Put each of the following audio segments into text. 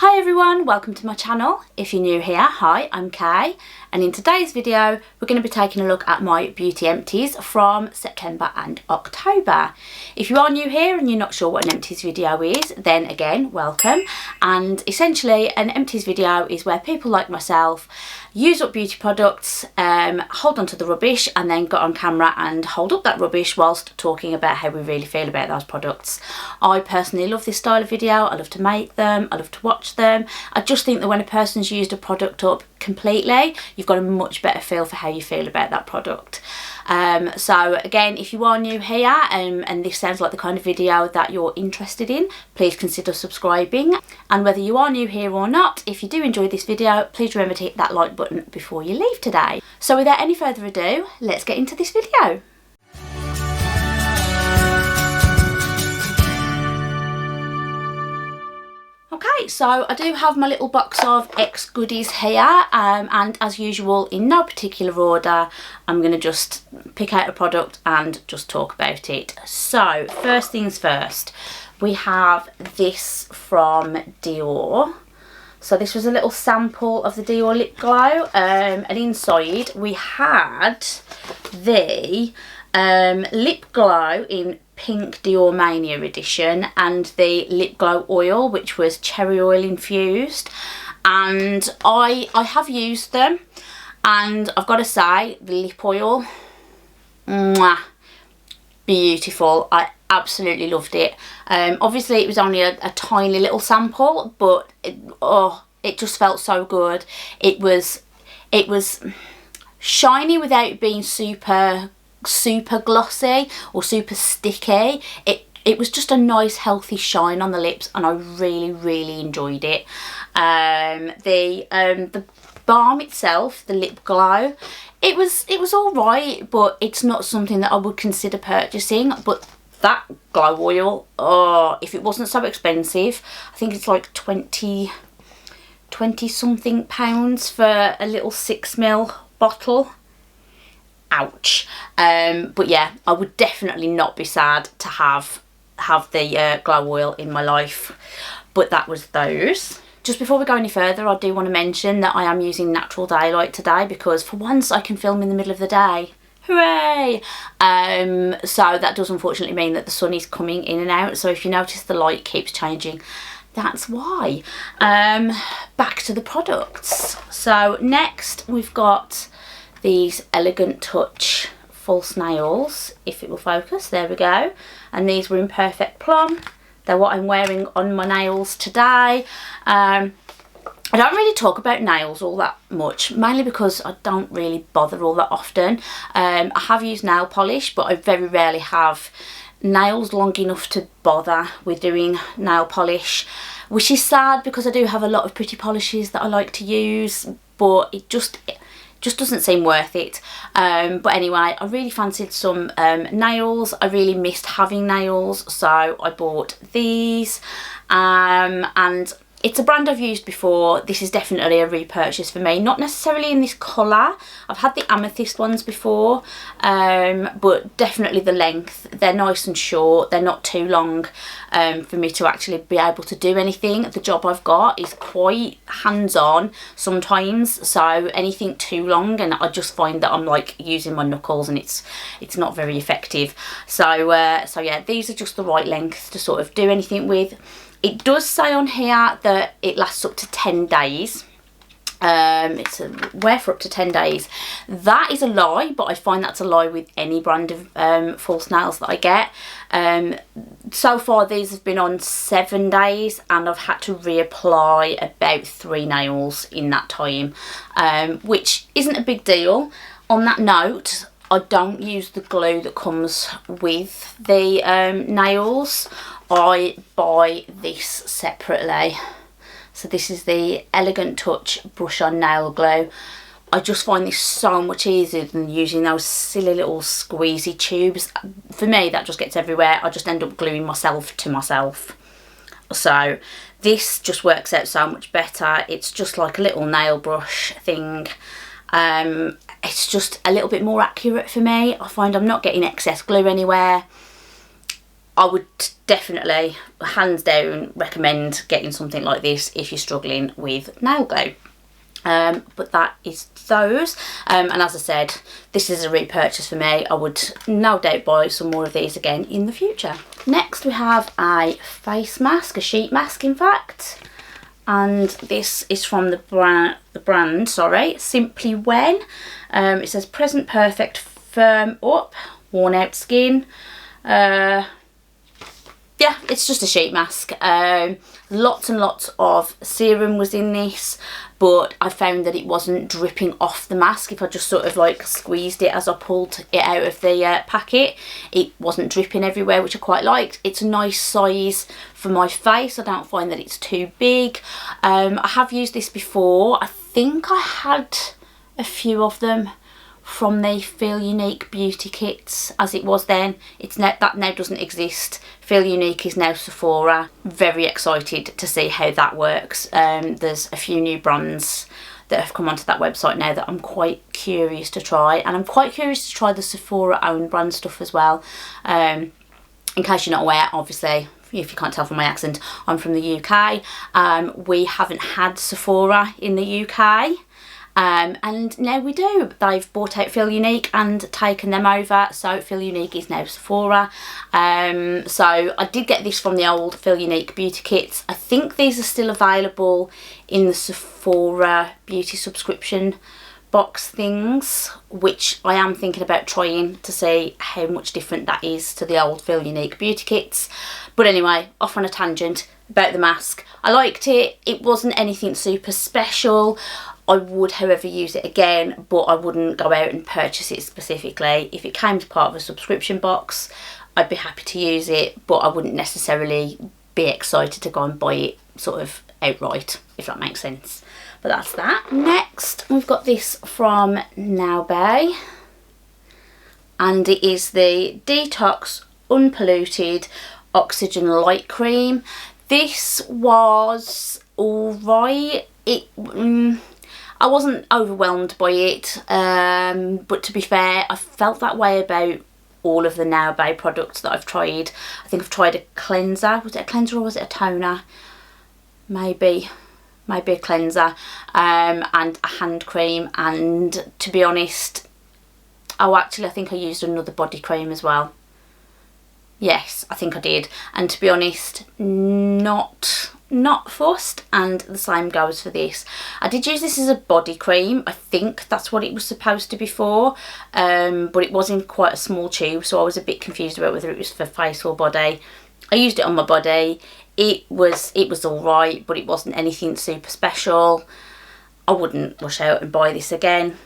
Hi everyone, welcome to my channel. If you're new here, hi, I'm Kay, and in today's video we're going to be taking a look at my beauty empties from September and October. If you are new here and you're not sure what an empties video is, then again, welcome. And essentially an empties video is where people like myself use up beauty products, hold on to the rubbish and then get on camera and hold up that rubbish whilst talking about how we really feel about those products. I personally love this style of video. I love to make them, I love to watch them. I just think that when a person's used a product up completely, you've got a much better feel for how you feel about that product. So again, if you are new here and this sounds like the kind of video that you're interested in, please consider subscribing. And whether you are new here or not, if you do enjoy this video, please remember to hit that like button before you leave today. So without any further ado, let's get into this video. Okay, so I do have my little box of X goodies here, and as usual, in no particular order, I'm going to just pick out a product and just talk about it. So first things first, we have this from Dior. So this was a little sample of the Dior Lip Glow, and inside we had the Lip Glow in Pink Dior Mania edition and the Lip Glow oil, which was cherry oil infused. And I have used them, and I've got to say, the lip oil, mwah, beautiful. I absolutely loved it. Obviously it was only a tiny little sample, but it just felt so good. It was shiny without being super glossy or super sticky. It was just a nice healthy shine on the lips, and I really enjoyed it. The balm itself, the Lip Glow, it was all right, but it's not something that I would consider purchasing. But that glow oil, oh, if it wasn't so expensive, I think it's like 20 something pounds for a little 6ml bottle. Ouch. But yeah, I would definitely not be sad to have the glow oil in my life. But that was those. Just before we go any further, I do want to mention that I am using natural daylight today, because for once I can film in the middle of the day. Hooray! So that does unfortunately mean that the sun is coming in and out, so if you notice the light keeps changing, that's why. Back to the products. So next we've got these Elegant Touch false nails, if it will focus, there we go. And these were in Perfect Plum. They're what I'm wearing on my nails today. I don't really talk about nails all that much, mainly because I don't really bother all that often. I have used nail polish, but I very rarely have nails long enough to bother with doing nail polish, which is sad because I do have a lot of pretty polishes that I like to use, but it just doesn't seem worth it. But anyway, I really fancied some nails. I really missed having nails, so I bought these, and it's a brand I've used before. This is definitely a repurchase for me, not necessarily in this colour. I've had the amethyst ones before, but definitely the length. They're nice and short, they're not too long for me to actually be able to do anything. The job I've got is quite hands-on sometimes, so anything too long and I just find that I'm like using my knuckles, and it's not very effective. So yeah, these are just the right length to sort of do anything with. It does say on here that it lasts up to 10 days. It's a wear for up to 10 days. That is a lie, but I find that's a lie with any brand of false nails that I get. So far these have been on 7 days, and I've had to reapply about 3 nails in that time, which isn't a big deal. On that note, I don't use the glue that comes with the nails. I buy this separately. So this is the Elegant Touch Brush On Nail Glue. I just find this so much easier than using those silly little squeezy tubes. For me, that just gets everywhere. I just end up gluing myself to myself. So this just works out so much better. It's just like a little nail brush thing. It's just a little bit more accurate for me. I find I'm not getting excess glue anywhere. I would definitely, hands down, recommend getting something like this if you're struggling with nail glue. But that is those, and as I said, this is a repurchase for me. I would no doubt buy some more of these again in the future. Next we have a face mask, a sheet mask in fact, and this is from the brand Simply When. It says Present Perfect Firm Up Worn Out Skin. Yeah, it's just a sheet mask. Lots and lots of serum was in this, but I found that it wasn't dripping off the mask. If I just sort of like squeezed it as I pulled it out of the packet, it wasn't dripping everywhere, which I quite liked. It's a nice size for my face. I don't find that it's too big. I have used this before. I think I had a few of them from the Feel Unique beauty kits as it was then. It's now, that now doesn't exist. Feel Unique is now Sephora. Very excited to see how that works. There's a few new brands that have come onto that website now that I'm quite curious to try, and I'm quite curious to try the Sephora own brand stuff as well. In case you're not aware, obviously, if you can't tell from my accent, I'm from the UK. We haven't had Sephora in the UK. And now we do. They've bought out Feel Unique and taken them over, so Feel Unique is now Sephora. So I did get this from the old Feel Unique beauty kits. I think these are still available in the Sephora beauty subscription box things, which I am thinking about trying to see how much different that is to the old Feel Unique beauty kits. But anyway, off on a tangent about the mask. I liked it. It wasn't anything super special. I would, however, use it again, but I wouldn't go out and purchase it specifically. If it came as part of a subscription box, I'd be happy to use it, but I wouldn't necessarily be excited to go and buy it sort of outright, if that makes sense. But that's that. Next, we've got this from Now Bay, and it is the Detox Unpolluted Oxygen Light Cream. This was alright. I wasn't overwhelmed by it, but to be fair, I felt that way about all of the Now Bay products that I've tried. I think I've tried a cleanser. Was it a cleanser or was it a toner? Maybe a cleanser, and a hand cream, and to be honest, oh actually I think I used another body cream as well. Yes, I think I did, and to be honest, not fussed, and the same goes for this. I did use this as a body cream. I think that's what it was supposed to be for, but it was in quite a small tube, so I was a bit confused about whether it was for face or body. I used it on my body. It was alright, but it wasn't anything super special. I wouldn't rush out and buy this again.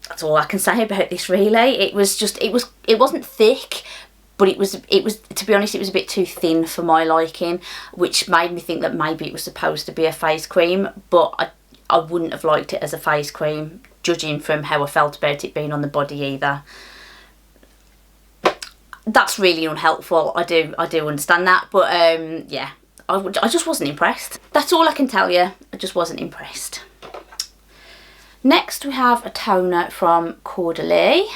That's all I can say about this really. It wasn't thick, but it was to be honest, it was a bit too thin for my liking, which made me think that maybe it was supposed to be a face cream, but I wouldn't have liked it as a face cream, judging from how I felt about it being on the body either. That's really unhelpful. I do understand that, but yeah, I just wasn't impressed. That's all I can tell you. I just wasn't impressed. Next we have a toner from Caudalie,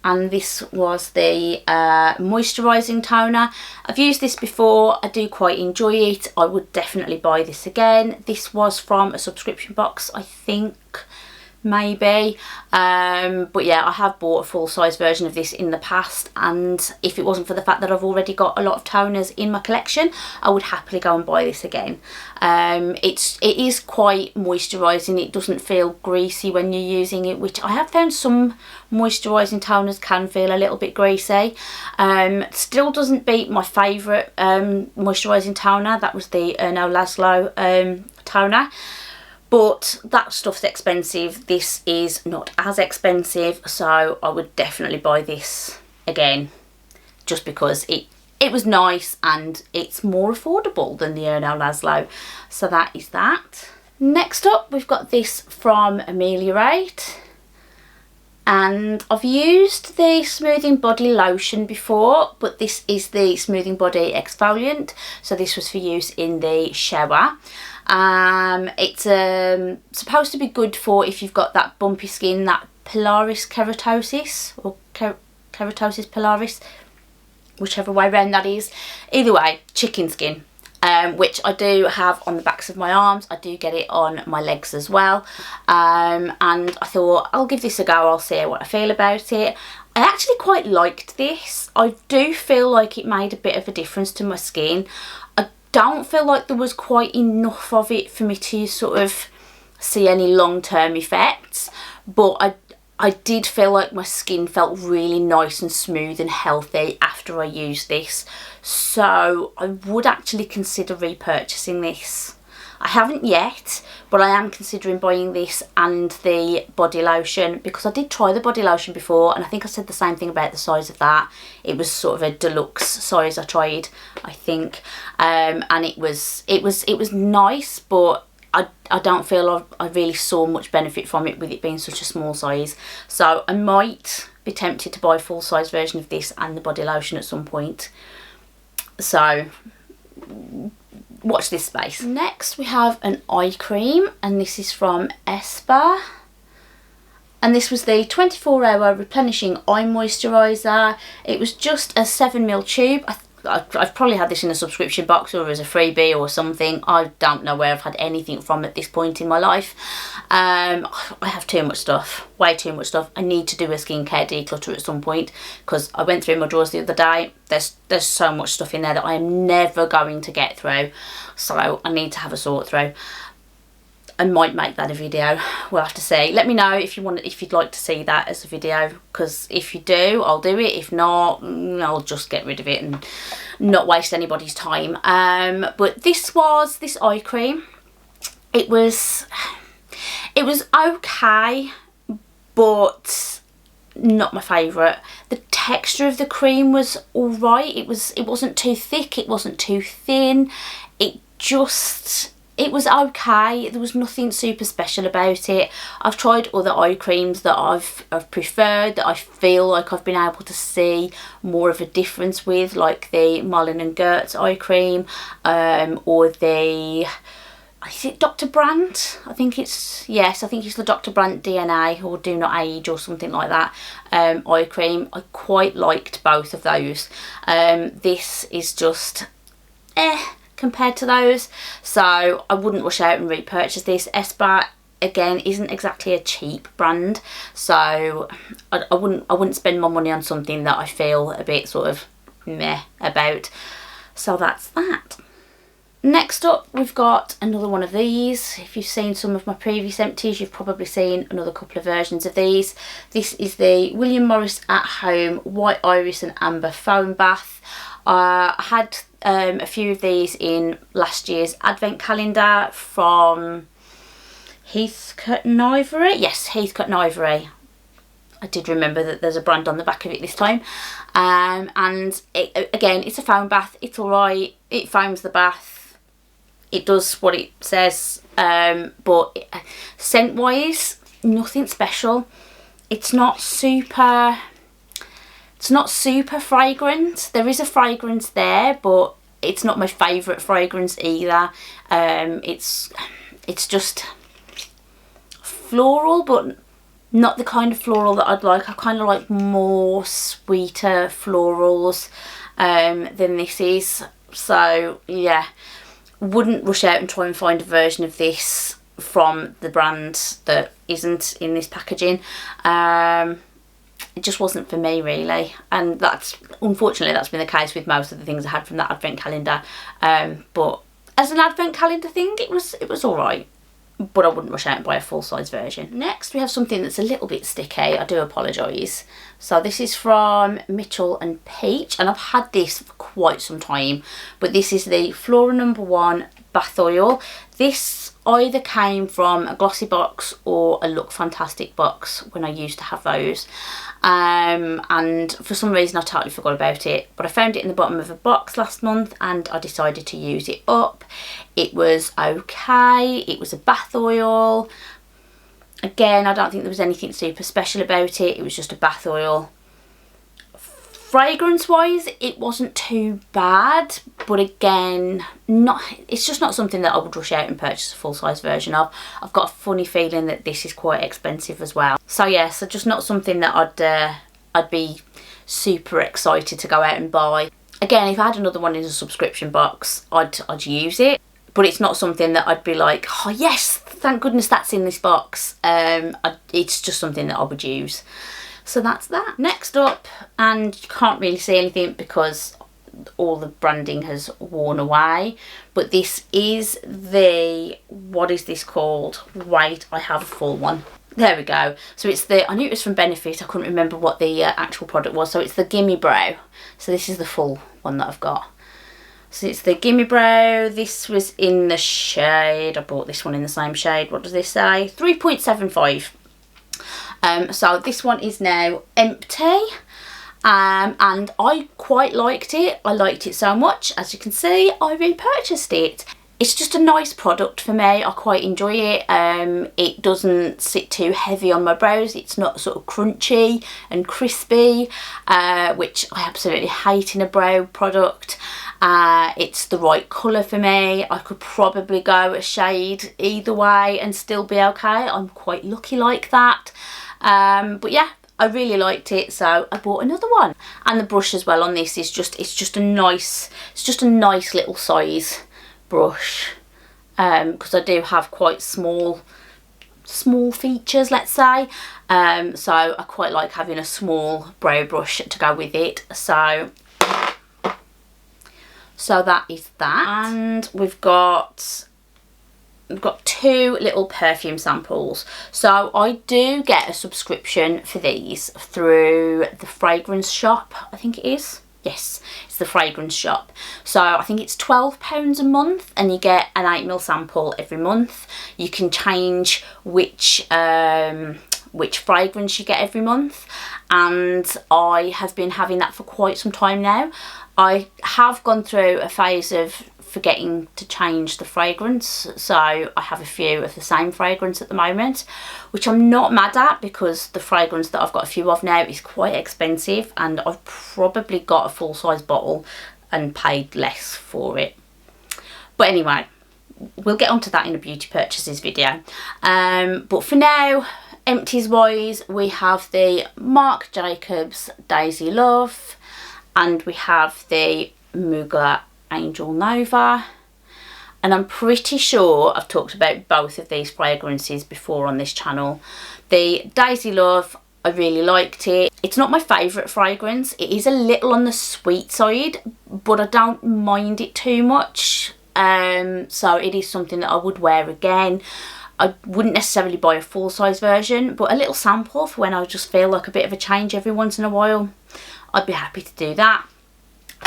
and this was the moisturising toner. I've used this before. I do quite enjoy it. I would definitely buy this again. This was from a subscription box, I think, maybe, but yeah, I have bought a full-size version of this in the past, and if it wasn't for the fact that I've already got a lot of toners in my collection, I would happily go and buy this again. It is quite moisturising. It doesn't feel greasy when you're using it, which I have found some moisturising toners can feel a little bit greasy. Still doesn't beat my favourite moisturising toner. That was the Erno Laszlo toner. But that stuff's expensive. This is not as expensive, so I would definitely buy this again, just because it was nice and it's more affordable than the Erno Laszlo. So that is that. Next up, we've got this from Amelia Wright, and I've used the smoothing body lotion before, but this is the smoothing body exfoliant, so this was for use in the shower. It's supposed to be good for if you've got that bumpy skin, that pilaris keratosis, or keratosis pilaris. whichever way around that is. Either way, chicken skin. Which I do have on the backs of my arms. I do get it on my legs as well. And I thought, I'll give this a go. I'll see what I feel about it. I actually quite liked this. I do feel like it made a bit of a difference to my skin. I don't feel like there was quite enough of it for me to sort of see any long-term effects. But I did feel like my skin felt really nice and smooth and healthy after I used this. So I would actually consider repurchasing this. I haven't yet, but I am considering buying this and the body lotion, because I did try the body lotion before and I think I said the same thing about the size of that. It was sort of a deluxe size I tried, I think. And it was nice, but I don't feel I really saw much benefit from it with it being such a small size. So I might be tempted to buy a full size version of this and the body lotion at some point. So watch this space. Next we have an eye cream, and this is from Espar. And this was the 24-hour replenishing eye moisturiser. It was just a 7ml tube. I've probably had this in a subscription box or as a freebie or something. I don't know where I've had anything from at this point in my life. I have too much stuff, way too much stuff. I need to do a skincare declutter at some point, because I went through my drawers the other day. There's so much stuff in there that I am never going to get through. So I need to have a sort through. I might make that a video. We'll have to see. Let me know if you'd like to see that as a video, because if you do, I'll do it. If not, I'll just get rid of it and not waste anybody's time. But this eye cream. It was okay, but not my favourite. The texture of the cream was alright. It wasn't too thick, it wasn't too thin. It was okay. There was nothing super special about it. I've tried other eye creams that I've preferred, that I feel like I've been able to see more of a difference with, like the Marlin and Gertz eye cream, or the, is it Dr. Brandt? I think it's the Dr. Brandt DNA or Do Not Age or something like that eye cream. I quite liked both of those. This is just compared to those, so I wouldn't rush out and repurchase this. Espar, again, isn't exactly a cheap brand, so I wouldn't spend my money on something that I feel a bit sort of meh about. So that's that. Next up, we've got another one of these. If you've seen some of my previous empties, you've probably seen another couple of versions of these. This is the William Morris At Home White Iris and Amber Foam Bath. I had a few of these in last year's advent calendar from Heathcote and Ivory. Yes, Heathcote and Ivory. I did remember that there's a brand on the back of it this time. And again, it's a foam bath. It's alright. It foams the bath. It does what it says. But scent wise, nothing special. It's not super fragrant. There is a fragrance there, but it's not my favourite fragrance either. It's just floral, but not the kind of floral that I'd like. I kind of like more sweeter florals than this is. So yeah, wouldn't rush out and try and find a version of this from the brand that isn't in this packaging. It just wasn't for me really, and unfortunately that's been the case with most of the things I had from that advent calendar. But as an advent calendar thing, it was alright, but I wouldn't rush out and buy a full size version. Next we have something that's a little bit sticky. I do apologise. So this is from Mitchell and Peach, and I've had this for quite some time, but this is the Flora No. 1 Bath Oil. This either came from a glossy box or a Look Fantastic box when I used to have those. And for some reason I totally forgot about it, but I found it in the bottom of a box last month and I decided to use it up. It was okay. It was a bath oil. Again, I don't think there was anything super special about it. It was just a bath oil. Fragrance wise, it wasn't too bad, but again, it's just not something that I would rush out and purchase a full size version of. I've got a funny feeling that this is quite expensive as well. So yeah, so just not something that I'd be super excited to go out and buy. Again, if I had another one in a subscription box, I'd use it. But it's not something that I'd be like, oh yes, thank goodness that's in this box. It's just something that I would use. So that's that. Next up, and you can't really see anything because all the branding has worn away, but this is the, what is this called? Wait, I have a full one. There we go. So it's the, I knew it was from Benefit, I couldn't remember what the actual product was. So it's the Gimme Brow. So this is the full one that I've got. So it's the Gimme Brow. This was in the shade, I bought this one in the same shade. What does this say? 3.75. So this one is now empty. And I quite liked it. I liked it so much, as you can see, I repurchased it. It's just a nice product for me. I quite enjoy it. It doesn't sit too heavy on my brows. It's not sort of crunchy and crispy, which I absolutely hate in a brow product. It's the right colour for me. I could probably go a shade either way and still be okay. I'm quite lucky like that. But yeah, I really liked it, so I bought another one. And the brush as well on this is just, it's just a nice little size brush, because I do have quite small features, let's say, so I quite like having a small brow brush to go with it. So that is that. And we've got two little perfume samples. So I do get a subscription for these through the fragrance shop, I think it is. Yes, it's the fragrance shop. So I think it's £12 a month and you get an 8ml sample every month. You can change which fragrance you get every month, and I have been having that for quite some time now. I have gone through a phase of forgetting to change the fragrance, so I have a few of the same fragrance at the moment, which I'm not mad at because the fragrance that I've got a few of now is quite expensive, and I've probably got a full-size bottle and paid less for it. But anyway, we'll get onto that in a beauty purchases video. But for now, empties wise, we have the Marc Jacobs Daisy Love, and we have the Mugler Angel Nova, and I'm pretty sure I've talked about both of these fragrances before on this channel. The Daisy Love, I really liked it. It's not my favourite fragrance. It is a little on the sweet side, but I don't mind it too much. So it is something that I would wear again. I wouldn't necessarily buy a full-size version, but a little sample for when I just feel like a bit of a change every once in a while, I'd be happy to do that.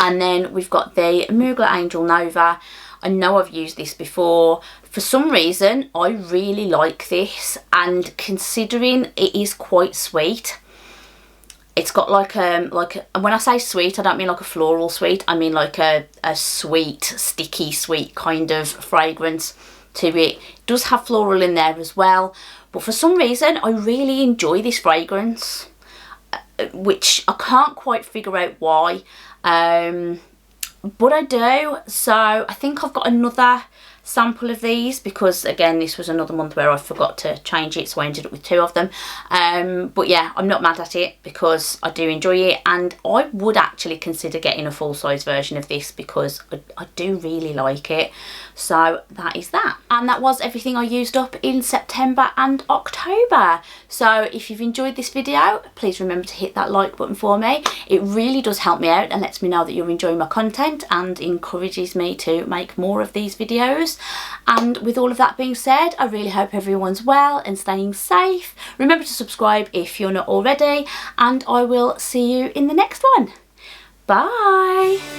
And then we've got the Mugler Angel Nova. I know I've used this before. For some reason, I really like this, and considering it is quite sweet, it's got like when I say sweet, I don't mean like a floral sweet. I mean like a sweet, sticky sweet kind of fragrance to it. It does have floral in there as well, but for some reason, I really enjoy this fragrance, which I can't quite figure out why. But I do. So I think I've got another sample of these because again this was another month where I forgot to change it, so I ended up with two of them. But yeah, I'm not mad at it because I do enjoy it, and I would actually consider getting a full-size version of this because I do really like it. So that is that, and that was everything I used up in September and October. So if you've enjoyed this video, please remember to hit that like button for me. It really does help me out and lets me know that you're enjoying my content and encourages me to make more of these videos. And with all of that being said, I really hope everyone's well and staying safe. Remember to subscribe if you're not already, and I will see you in the next one. Bye.